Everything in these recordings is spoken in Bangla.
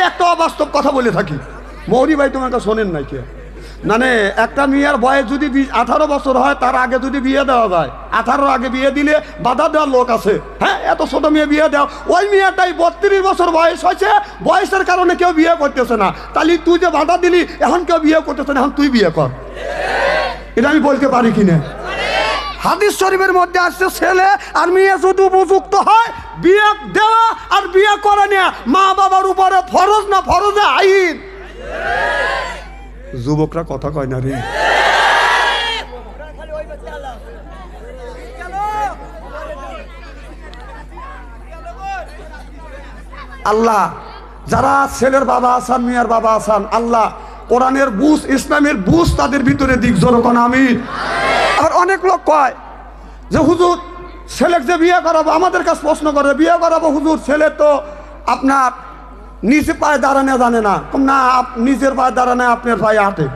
একটা অবাস্তব কথা বলে থাকি, মৌরি ভাই তোমাকে শোনেন নাই কে? মানে একটা মেয়ের বয়স যদি 18 বছর হয়, তার আগে যদি বিয়ে দেওয়া যায়, 18 আগে বিয়ে দিলে বাধা দেওয়ার লোক আছে। হ্যাঁ, এত ছোট মেয়ে বিয়ে দেওয়া, ওই মেয়েটাই 32 বছর বয়স হয়েছে, বয়সের কারণে কেউ বিয়ে করতেছে না। তাহলে তুই যে বাধা দিলি, এখন কেউ বিয়ে করতেছে না, এখন তুই বিয়ে কর। এটা আমি বলতে পারি কিনা? হাদিস শরীফের মধ্যে আসছে, ছেলে আর মেয়ে যদি উপযুক্ত হয়, বিয়ে দেওয়া আর বিয়ে করা নেওয়া মা বাবার উপরে ফরজ না ফরজে আইন। যুবকরা কথা কয় না রে। আল্লাহ যারা ছেলের বাবা আসান, মেয়ের বাবা আসান, আল্লাহ কোরআনের বুঝ, ইসলামের বুঝ তাদের ভিতরে দিক, জোরকন আমিন। আর অনেক লোক কয় যে হুজুর ছেলে যে বিয়ে করাবো, আমাদের কাছে প্রশ্ন করে, বিয়ে করাবো হুজুর, ছেলে তো আপনার নিচে পায়ে দাঁড়ানো জানে না। না, নিজের পায়ে দাঁড়ানো আপনার পায়ে হাঁটে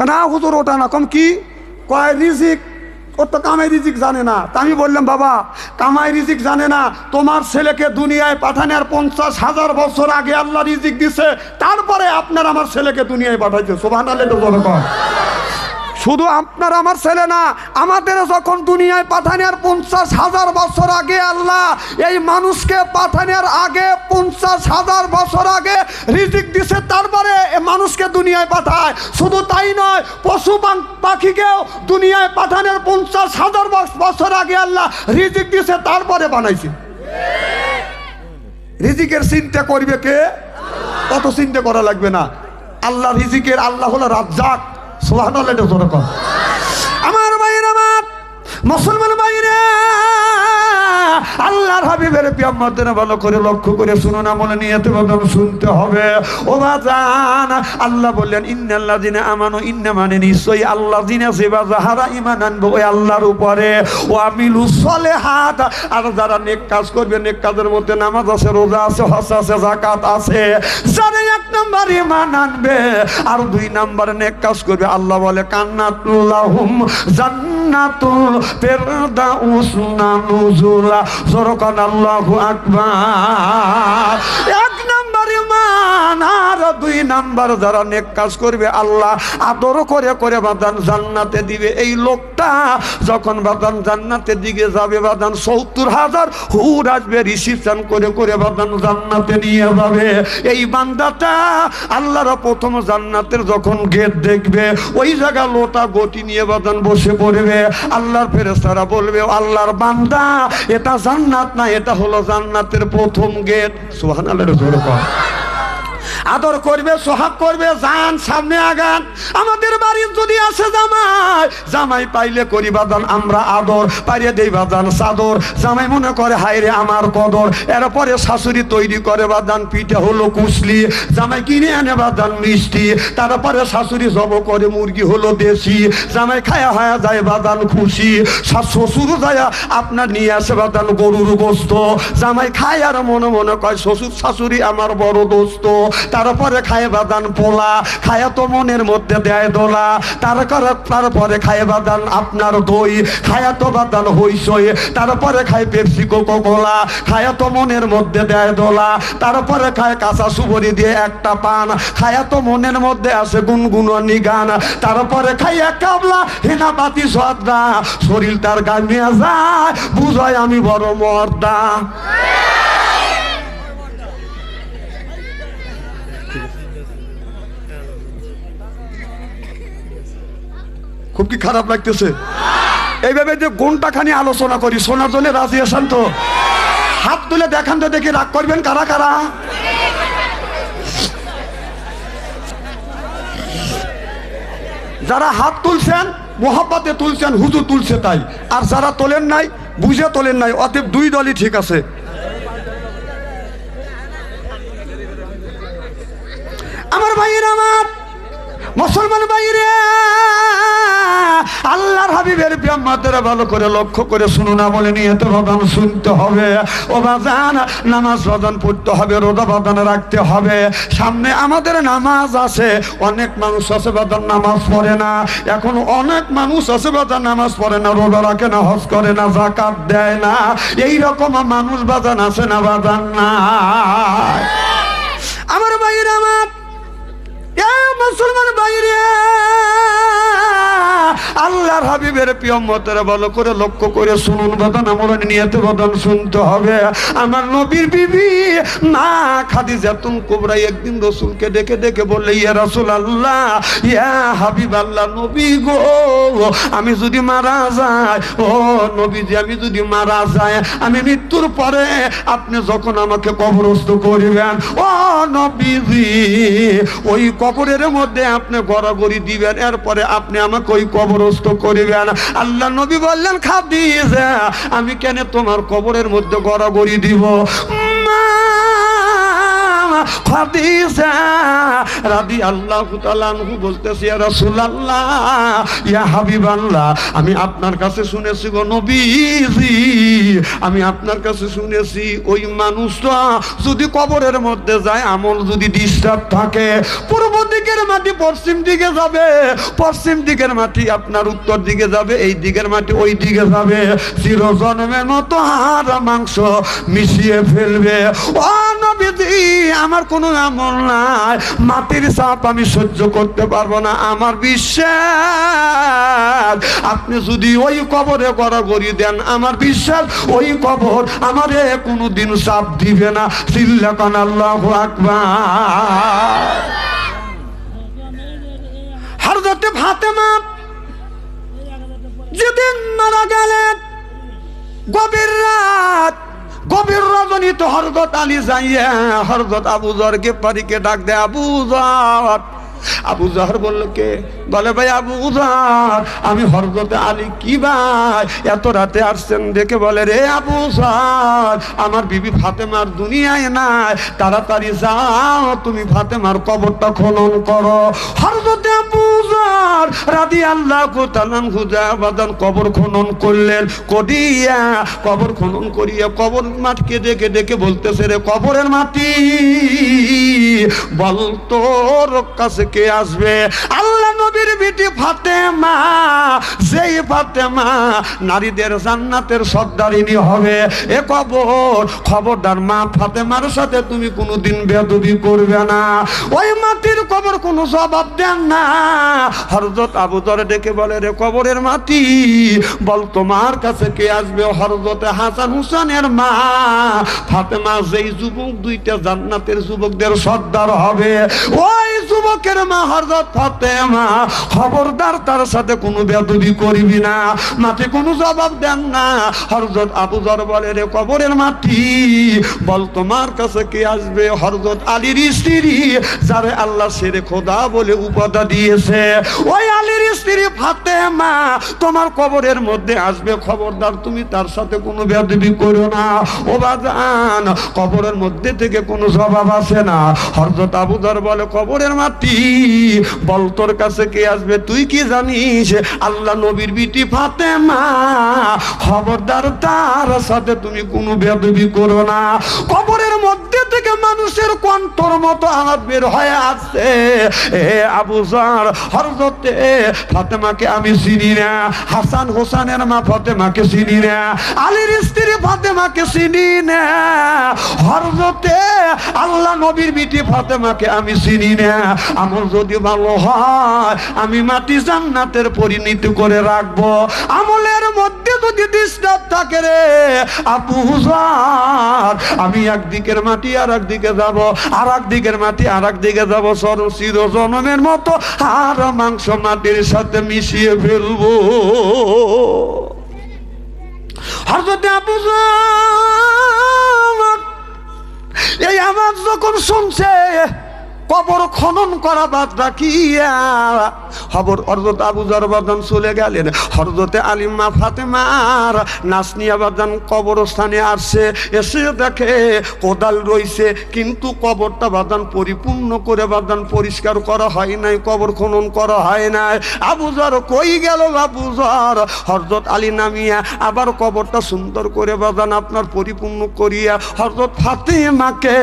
না হুজুর, ওটা না। কম কি কয়? রিজিক, ওর তো কামাই রিজিক জানে না। তা আমি বললাম, বাবা কামাই রিজিক জানে না, তোমার ছেলেকে দুনিয়ায় পাঠানোর 50,000 বছর আগে আল্লাহ রিজিক দিছে, তারপরে আপনার আমার ছেলেকে দুনিয়ায় পাঠাইছে। সুবহানাল্লাহ। শুধু আপনার আমার ছেলে না, আমাদের যখন দুনিয়ায় পাঠানোর 50,000 বছর আগে আল্লাহ এই মানুষকে পাঠানোর আগে 50,000 বছর আগে রিজিক দিছে, তারপরে মানুষকে দুনিয়ায় পাঠায়। শুধু তাই নয়, পশু পাখিকেও দুনিয়ায় পাঠানোর 50,000 বছর আগে আল্লাহ রিজিক দিছে, তারপরে বানাইছে। রিজিকের চিন্তা করবে কে? কত চিন্তা করা লাগবে না। আল্লাহ রিজিকের, আল্লাহ হলো রাজ্জাক। সুবহানাল্লাহ। আমার ভাইয়ের, আমার মুসলমান ভাইরা, আল্লাহর হাবিবের পিয়ামতের ভালো করে লক্ষ্য করে শুনুন, আমলে নিয়তে বদল শুনতে হবে। ও বাজান, আল্লাহ বললেন ইন্নাল্লাযিনা আমানু, ইন্না মানে নিশ্চয়ই আল্লাযিনা জিবা যাহারা ঈমান আনবে ওই আল্লাহর উপরে, ও আমিলুস সালিহাত, আর যারা নেক কাজ করবে, নেক কাজের মধ্যে নামাজ আছে, রোজা আছে, হজ আছে, যাকাত আছে, যারা 1 নাম্বার ঈমান আনবে আর 2 নাম্বার নেক কাজ করবে, আল্লাহ বলে কান্নাতুল লাহুম জান্নাতুল ফিরদাউস নুজুলা। জোরকান আল্লাহু আকবার। 1 নাম্বার ঈমান আর 2 নাম্বার যারা নেক কাজ করবে, আল্লাহ আদর করে করে বাদান জান্নাতে দিবে। এই লোকটা যখন বাদান জান্নাতের দিকে যাবে, বাদান 70,000 হুর আসবে, রিসিপশন করে করে বাদান জান্নাতে নিয়ে যাবে। এই বান্দাটা আল্লাহর প্রথম জান্নাতের যখন গেট দেখবে, ওই জায়গা লোটা গতি নিয়ে বাদান বসে পড়বে। আল্লাহর ফেরেশতারা বলবে, আল্লাহর বান্দা, এটা জান্নাত না, এটা হলো জান্নাতের প্রথম গেট। সুবহানাল্লাহ। আদর করবে, সোহাগ করবে, যান সামনে আগান। আমাদের বাড়ির যদি আসে জামাই, জামাই পাইলে করি বাদান আমরা আদর, পাইলে দেই বাদান চাদর। জামাই মনে করে হায় রে আমার কদর। এরপরে শাশুড়ি তৈরি করে বাদান পিঠে হলো কুশলি, জামাই কিনে আনে বাদান মিষ্টি। তারপরে শাশুড়ি জব করে মুরগি হলো দেশি, জামাই খায়া হয়ে যায় বাদান খুশি। শ্বশুর যায় আপনার নিয়ে আসে বাদান গরুর গোস্ত, জামাই খায় আর মনে মনে কয় শ্বশুর শাশুড়ি আমার বড় দোস্ত। তারপরে খায় বাদান পোলা, খায়া তো মনের মধ্যে দেয় দোলা। তারপরে খায় বাদান আপনার দই, খায়া তো বাদান হইসই। তারপরে খায় পেপসি কোকো কোলা, খায়া তো মনের মধ্যে দেয় দোলা। তারপরে খায় কাঁচা সুবরি দিয়ে একটা পান, খায়া তো মনের মধ্যে আসে গুনগুনি গান। তারপরে খায় এক কাবলা হেনা পাতি সদ্দা, শরীর তার গামিয়া যায়, বুঝায় আমি বড় মর্দা। খুব কি খারাপ লাগতেছে? এইভাবে যে ঘন্টা খানি আলোচনা করি, শোনার জন্য রাজি আছেন তো? হাত তুলে দেখান তো দেখি, রাগ করবেন কারা কারা? যারা হাত তুলছেন মোহাব্বতে তুলছেন, হুজুর তুলছে তাই। আর যারা তোলেন নাই, বুঝে তোলেন নাই, অতএব 2 দলই ঠিক আছে। আমার ভাইয়েরা, আমার মুসলমান ভাইরে, আল্লাহর হাবিবের পিয়ামতের ভালো করে লক্ষ্য করে শুনুন, বলে নিয়ত বাদান শুনতে হবে। ও বাজান, নামাজ বাদান পড়তে হবে, রোজা বাদান রাখতে হবে। সামনে আমাদের নামাজ আছে, অনেক মানুষ আছে বাদান নামাজ পড়ে না। এখন অনেক মানুষ আছে বাদান নামাজ পড়ে না, রোজা রাখে না, হজ করে না, যাকাত দেয় না। এই রকম মানুষ বাদান আছে না বাদান না? হাবিবের প্রিয় উম্মতেরা ভালো করে লক্ষ্য করে শুনুন বাদান, আমল নিয়তে বাদান শুনতে হবে। আমার নবীর বিবি মা খাদিজাতুল কুবরা একদিন রাসূলকে ডেকে ডেকে বললে, ইয়া রাসূলুল্লাহ, ইয়া হাবিবাল্লাহ, নবী গো, আমি যদি মারা যাই, ও নবীজি, আমি যদি মারা যাই, আমি মৃত্যুর পরে আপনি যখন আমাকে কবরস্থ করিবেন, ও নবীজি, ওই কবরের মধ্যে আপনি গড়াগড়ি দিবেন, এরপরে আপনি আমাকে ওই কবরস্থ করিবেন। আল্লাহ নবী বললেন, খাদিজা, আমি কেন তোমার কবরের মধ্যে গড়াগড়ি দিব? খাদিজা রাদিয়াল্লাহু তাআলা আনহু বলতেছে, ইয়া রাসূলুল্লাহ, ইয়া হাবিবাল্লাহ, আমি আপনার কাছে শুনেছি গো নবীজি, আমি আপনার কাছে শুনেছি ওই মানুষটা যদি কবরের মধ্যে যায়, আমল যদি ডিস্টার্ব থাকে, পূর্ব দিকের মাটি পশ্চিম দিকে যাবে, পশ্চিম দিকের মাটি আপনার উত্তর দিকে যাবে, এই দিকের মাটি ওই দিকে যাবে, চিরজন্মের মতো হাড় মাংস মিশিয়ে ফেলবে। ও নবীজি, আমার কোনো আমল নাই, মাটির চাপ আমি সহ্য করতে পারবো না, আমার বিশ্বাস আপনি যদি ওই কবরে গড়াগড়ি দেন, আমার বিশ্বাস ওই কবর আমারে কোনোদিন চাপ দিবে না। চিল্লাকান আল্লাহু আকবার। হযরত ফাতেমা যেদিন মারা গেলেন, গভীর রাত, গভীর রজনীতে হযরত আলী যাইয়া হযরত আবু যর গিফারিকে ডাক দেয়, আবু যর। আবু যর বলল, কে? বলে, ভাই আবু যর, আমি হযরত আলী। কি ভাই, এত রাতে আসছেন? দেখে বলে, রে আবু যর, আমার বিবি ফাতেমার দুনিয়ায় নাই, তাড়াতাড়ি যাও, তুমি ফাতেমার কবরটা খনন করো। হযরত আবু যর রাদিয়াল্লাহু তাআলা আনহু বাদান কবর খনন করলেন। করিয়া কবর খনন করিয়া কবর মাটিকে ডেকে ডেকে বলতেছে, রে কবরের মাটি, বল তোর কাছে কে আসবে? আল্লাহ নবীর বিটি ফাতেমা, যেই ফাতেমা নারীদের জান্নাতের সর্দারিনী হবে। এ কবর, খবরদার মা ফাতেমার সাথে তুমি কোনোদিন বেয়াদবি করবে না। ওই মাটির কবর কোনো জবাব দেন না। হযরত আবু যর ডেকে বলে, রে কবরের মাটি, বল তোমার কাছে কে আসবে? হযরত হাসান হুসাইনের মা ফাতেমা, যেই যুবক দুইটা জান্নাতের যুবকদের সর্দার হবে, ওই যুবকের মা হযরত ফাতেমা, খবরদার তার সাথে কোনো বেয়াদবি করবি না। মাটি কোনো জবাব দেন না। হযরত আবু যর বলে, রে কবরের মাটি, বল তোমার কাছে কে আসবে? হযরত আলীর স্ত্রী, যারে আল্লাহ শেরে খোদা বলে উপাধি দিয়েছে, ওই আলীর স্ত্রী ফাতেমা তোমার কবরের মধ্যে আসবে, খবরদার তুমি তার সাথে কোনো বেয়াদবি করো না। ও বাজান, কবরের মধ্যে থেকে কোনো জবাব আসে না। হযরত আবু যর বলে, কবরের মাটি, বল তোর কাছে কে আসবে? তুই কি জানিস? আল্লাহ নবীর বিটি ফাতেমা, খবরদার তার সাথে তুমি কোনো বেয়াদবি করো না। কবরের মধ্যে থেকে মানুষের কণ্ঠর মতো আওয়াজ বের হয়ে আসছে, এ আবু যর, হযরত ফাতেমাকে আমি চিনি না, হাসান হোসেনের মা ফাতেমাকে চিনি না, আলীর স্ত্রী ফাতেমাকে চিনি না, হযরতে আল্লাহ নবীর বিটি ফাতেমাকে আমি চিনি না। আমার যদি ভালো হয়, আমি মাটি জান্নাতের পরিণতি করে রাখবো। আমলের মধ্যে যদি ডিস্টার্ব থাকে, রে আবু যর, আমি একদিকের মাটি আর একদিকে যাব, আর একদিকের মাটি আর একদিকে যাব, চিরজন্মের মতো আর মাংস মাটির সাথে মিশিয়ে ফেলবো। হযরত আবু যর এই আওয়াজ যখন শুনছে, কবর খনন করা বাদ রাখিয়া হযরত আবু যর বাদান চলে গেলেন। হযরত আলিমা ফাতেমার নাসনিয়া বাদান কবরস্থানে আসছে, এসে দেখে কোদাল রইছে, কিন্তু কবরটা বাদান পরিপূর্ণ করে বাদান পরিষ্কার করা হয় নাই, কবর খনন করা হয় নাই। আবু যর কই গেল? আবু যর, হযরত আলী নামিয়া আবার কবরটা সুন্দর করে বাদান আপনার পরিপূর্ণ করিয়া হযরত ফাতেমাকে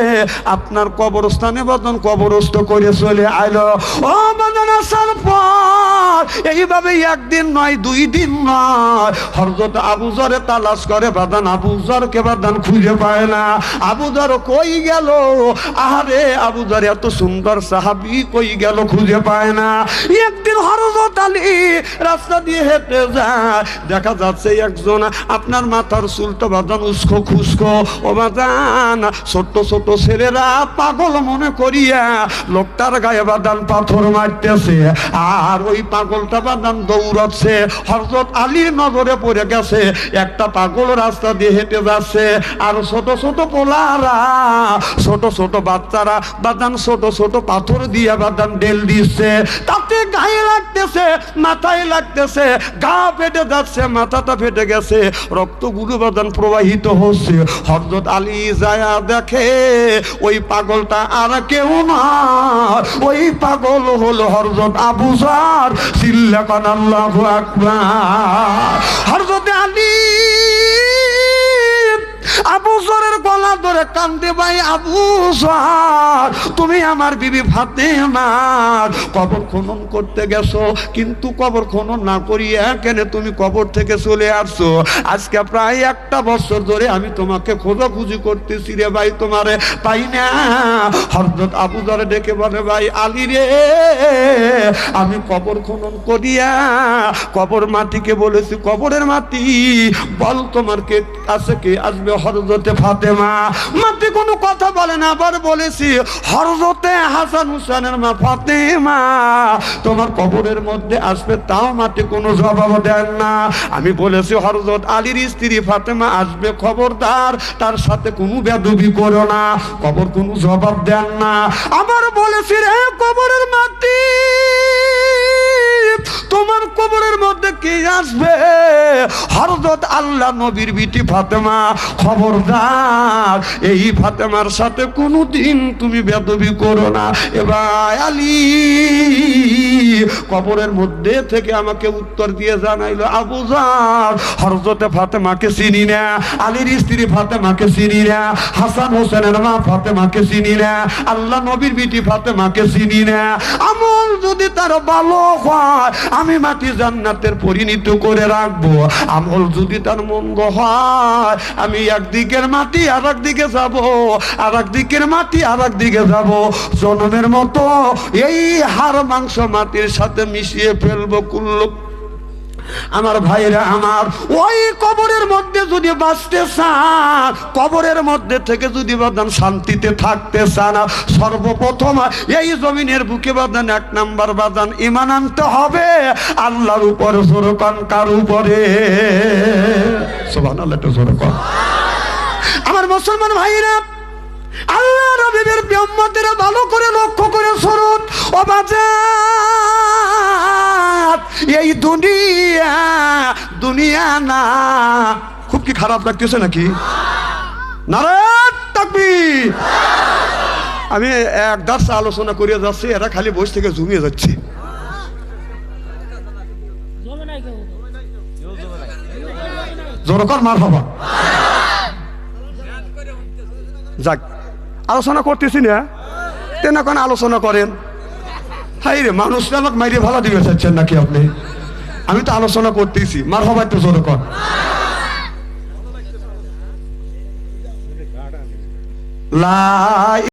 আপনার কবরস্থানে বাদান কবর বন্দোবস্ত করে চলে আইলো। ও বাজান আসার পর এইভাবে একদিন নয়, 2 দিন নয়, হযরত আবু যরে তালাশ করে বাজান, আবু যরকে বাজান খুঁজে পায় না। আবু যর কই গেল? আরে আবু যর এত সুন্দর সাহাবী কই গেল, খুঁজে পায় না। একদিন হযরত আলী রাস্তা দিয়ে হেঁটে যায়, দেখা যাচ্ছে একজন আপনার মাথার চুলটা বাজান উস্কো খুস্কো। ও বাজান ছোট্ট ছোট ছেলেরা পাগল মনে করিয়া লোকটার গায়ে বাদান পাথর মারতেছে, আর ওই পাগলটা বাদান দৌড়াচ্ছে। হযরত আলীর নজরে পড়ে গেছে একটা পাগল রাস্তা দিয়ে হেঁটে যাচ্ছে, আর ছোট ছোট পোলারা, ছোট ছোট বাচ্চারা বাদান ছোট ছোট পাথর দিয়ে বাদান ঢেল দিচ্ছে। তাতে গায়ে লাগতেছে, মাথায় লাগতেছে, গা ফেটে যাচ্ছে, মাথাটা ফেটে গেছে, রক্তগুলো বাদান প্রবাহিত হচ্ছে। হযরত আলী যায়া দেখে ওই পাগলটা আর কেউ না, ওই পাগল হলো হযরত আবু যর। চিল্লাকান আল্লাহু আকবার। হযরত আলী আবু যরের গলা ধরে কান্দে, ভাই আবু যর, তুমি আমার বিবি ফাতেমার কবর খনন করতে গেছো, কিন্তু কবর খনন না করিয়া কেন তুমি কবর থেকে চলে আসছো? আজকে প্রায় 1 বছর ধরে আমি তোমাকে খোঁজাখুঁজি করতেছি রে ভাই, তোমারে পাই না। হযরত আবু যর ডেকে বলে, ভাই আলী রে, আমি কবর খনন করিয়া কবর মাটিকে বলেছি, কবরের মাটি বল তোমার কে আছে, কে আসবে? হযরতে ফাতেমা। মাটি কোনো কথা বলে না, আবার বলেছি হযরতে হাসান হুসেনের মা ফাতেমা তোমার কবরের মধ্যে আসবে, তাও মাটি কোনো জবাব দেন না। আমি বলেছি হযরত আলীর স্ত্রী ফাতেমা আসবে, খবরদার তার সাথে কোনো বেয়াদবি করো না, কবর কোনো জবাব দেন না। আবার বলেছি রে কবরের মাটি, তোমার কবরের মধ্যে কে আসবে? হযরত আল্লাহ নবীর বিটি ফাতেমা, খবরদার এই ফাতেমার সাথে কোনোদিন তুমি বেয়াদবি করো না। এবার আলী কবরের মধ্যে থেকে আমাকে উত্তর দিয়ে জানাইলো, আবু যর, হযরতে ফাতেমাকে চিনি না, আলীর স্ত্রী ফাতেমাকে চিনি না, হাসান হোসেনের মা ফাতেমাকে চিনি না, আল্লাহ নবীর বিটি ফাতেমাকে চিনি না। আমল যদি তার ভালো হয় আমি মাটি জান্নাতের পরিণত করে রাখবো, আমল যদি তার মন্দ হয় আমি একদিকের মাটি আর একদিকে যাব, আর একদিকের মাটি আর একদিকে যাব, জনমের মতো এই হাড় মাংস মাটির সাথে মিশিয়ে ফেলবো। কুল্লু আমার ভাইরা আমার, ওই কবরের মধ্যে যদি বাঁচতে চান, কবরের মধ্যে থেকে যদি বাদান শান্তিতে থাকতে চান, সর্বপ্রথম এই জমিনের বুকে বাদান 1 নাম্বার বাদান ঈমান আনতে হবে আল্লাহর উপরে। জোরকান কার উপরে? সুবহানাল্লাহ, তো জোরকান। আমার মুসলমান ভাইরা, আল্লাহ নবীর উম্মতেরা ভালো করে লক্ষ্য করে শুনুন। ও বাজার, এই দুনিয়া দুনিয়া না, খুব কি খারাপ লাগতেছে নাকি? নারায়ে তাকবীর। আমি এক দার্সে আলোচনা করে যাচ্ছি, এরা খালি বসে থেকে ঝুমিয়ে যাচ্ছে। জোরকার মারহাবা। যাক, আলোচনা করতেছি না, তেন এখন আলোচনা করেন। হাই রে, মানুষটা আমাকে মাইরে ভালো দিবে চাচ্ছেন নাকি আপনি? আমি তো আলোচনা করতেছি, মারহাবা একটু জোরে কর। লা